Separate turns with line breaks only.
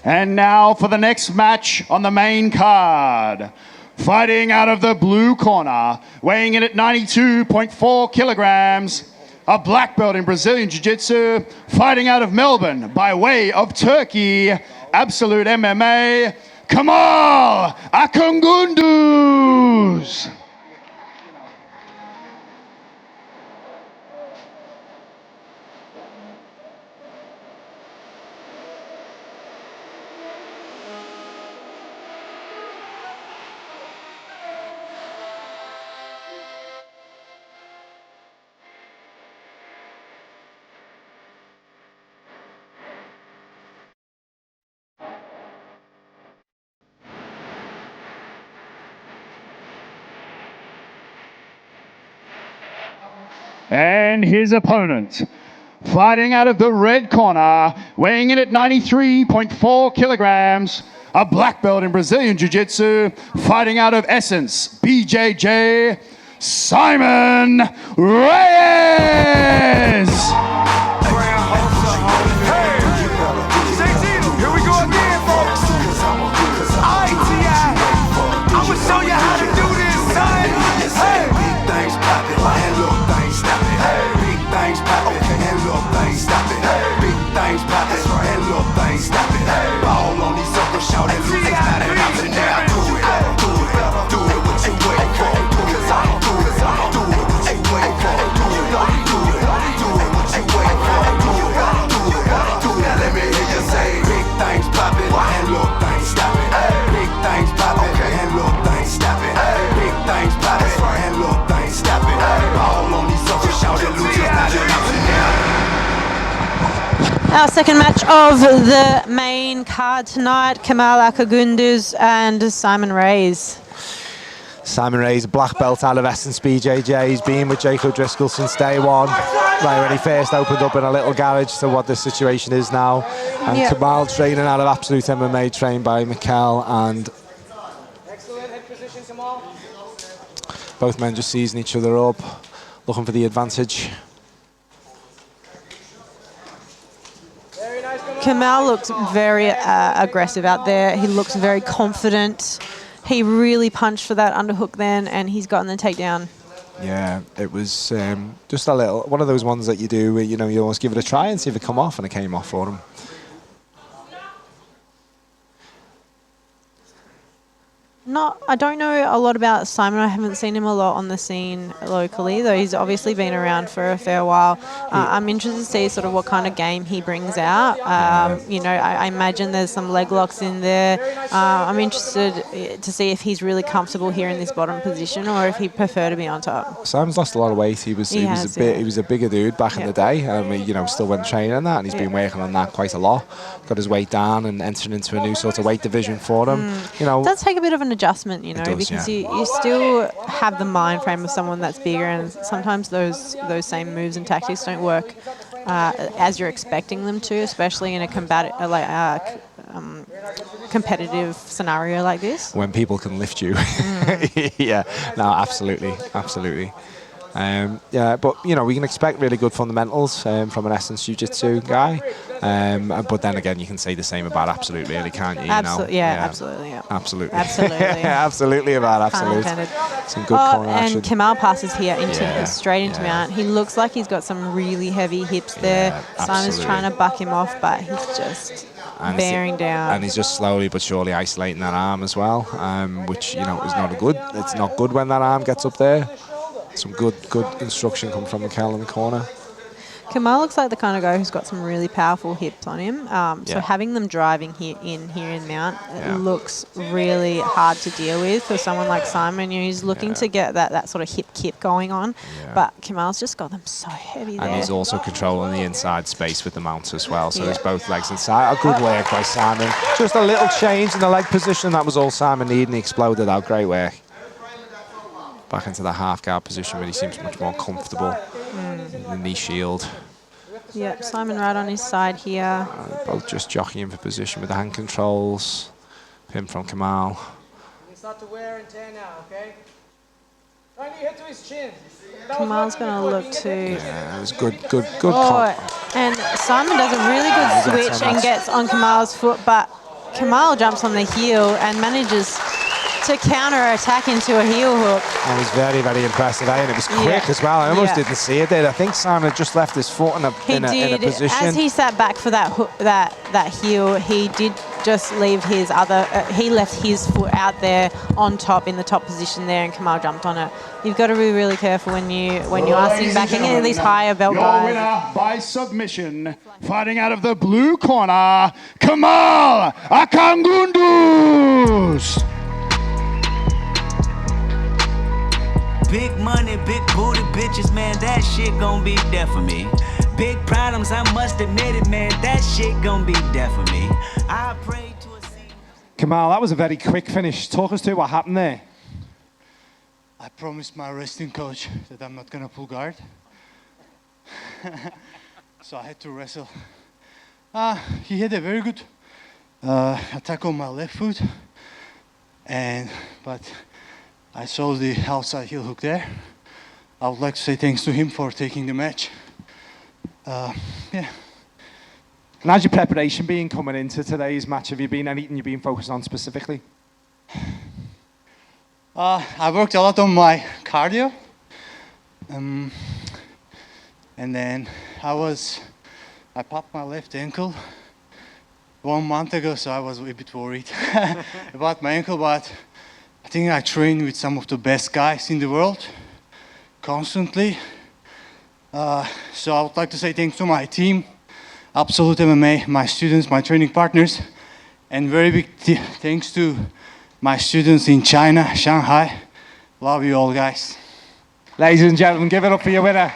And now for the next match on the main card. Fighting out of the blue corner, weighing in at 92.4 kilograms, a black belt in Brazilian Jiu-Jitsu, fighting out of Melbourne by way of Turkey, Absolute MMA, Kemal Akagunduz. And his opponent, fighting out of the red corner, weighing in at 93.4 kilograms, a black belt in Brazilian Jiu-Jitsu, fighting out of Essence, BJJ, Simon Reyes.
Our second match of the main card tonight, Kemal Akagunduz and Simon Reyes.
Simon Reyes, black belt out of Essence BJJ. He's been with Jake O'Driscoll since day one. Right when he first opened up in a little garage to what the situation is now. And Kemal training out of Absolute MMA, trained by Mikel, and
excellent head position, Kemal.
Both men just seizing each other up, looking for the advantage.
Kemal looks very aggressive out there. He looks very confident. He really punched for that underhook then, and he's gotten the takedown.
Yeah, it was just a little, one of those ones that you do where, you know, you almost give it a try and see if it come off, and it came off for him.
I don't know a lot about Simon. I haven't seen him a lot on the scene locally, though he's obviously been around for a fair while. I'm interested to see sort of what kind of game he brings out. You know, I imagine there's some leg locks in there. I'm interested to see if he's really comfortable here in this bottom position, or if he'd prefer to be on top.
Simon's lost a lot of weight. He was a bigger dude back in the day. You know, still went training and that, and he's been working on that quite a lot. Got his weight down and entered into a new sort of weight division for him. You know,
it does take a bit of an adjustment, you know, because you still have the mind frame of someone that's bigger, and sometimes those same moves and tactics don't work as you're expecting them to, especially in a competitive scenario like this.
When people can lift you. Yeah, no, absolutely. Yeah, but you know, we can expect really good fundamentals from an Essence Jiu-Jitsu guy. But then again, you can say the same about Absolute, really, can't you?
Absolutely.
Absolutely about Absolute. Some good corner action.
And Kemal passes here straight into mount. He looks like he's got some really heavy hips there. Simon's trying to buck him off, but he's just bearing down.
And he's just slowly but surely isolating that arm as well, which, you know, is not good. It's not good when that arm gets up there. Some good instruction come from Mikel in the corner.
Kemal looks like the kind of guy who's got some really powerful hips on him. So having them driving here in mount, it looks really hard to deal with for someone like Simon. You know, he's looking to get that sort of hip kick going on, but Kemal's just got them so heavy there.
And he's also controlling the inside space with the mount as well. So there's both legs inside. A good work by Simon. Just a little change in the leg position. That was all Simon needed, and he exploded out. Great work. Back into the half guard position where he seems much more comfortable in the knee shield.
Yep, Simon right on his side here.
Both just jockeying for position with the hand controls. Pin from Kemal.
You start to wear and tear now, okay? Trying to hit to his chin.
Kemal's going to look to...
Yeah, it was good.
And Simon does a really good switch and gets on Kemal's foot, but Kemal jumps on the heel and manages to counter-attack into a heel hook.
That was very, very impressive, and it was quick as well. I almost didn't see it there. I think Simon had just left his foot in a position.
As he sat back for that hook, that heel, he did just leave his other. He left his foot out there on top in the top position there, and Kemal jumped on it. You've got to be really careful when you are sitting back in any of these higher belt
your
guys.
winner by submission, fighting out of the blue corner, Kemal Akagunduz.
Big money, big booty bitches, man, that shit gon' be there for me. Big problems, I must admit it, man, that shit gon' be there for me. I pray to a scene.
Kemal, that was a very quick finish. Talk us through what happened there.
I promised my wrestling coach that I'm not gonna pull guard. So I had to wrestle. He had a very good attack on my left foot, but I saw the outside heel hook there. I would like to say thanks to him for taking the match. Yeah.
And how's your preparation been coming into today's match? Have you been anything you've been focused on specifically?
I worked a lot on my cardio. And then I popped my left ankle 1 month ago, so I was a bit worried about my ankle, but I think I train with some of the best guys in the world constantly. So I would like to say thanks to my team, Absolute MMA, my students, my training partners, and very big thanks to my students in China, Shanghai. Love you all, guys.
Ladies and gentlemen, give it up for your winner.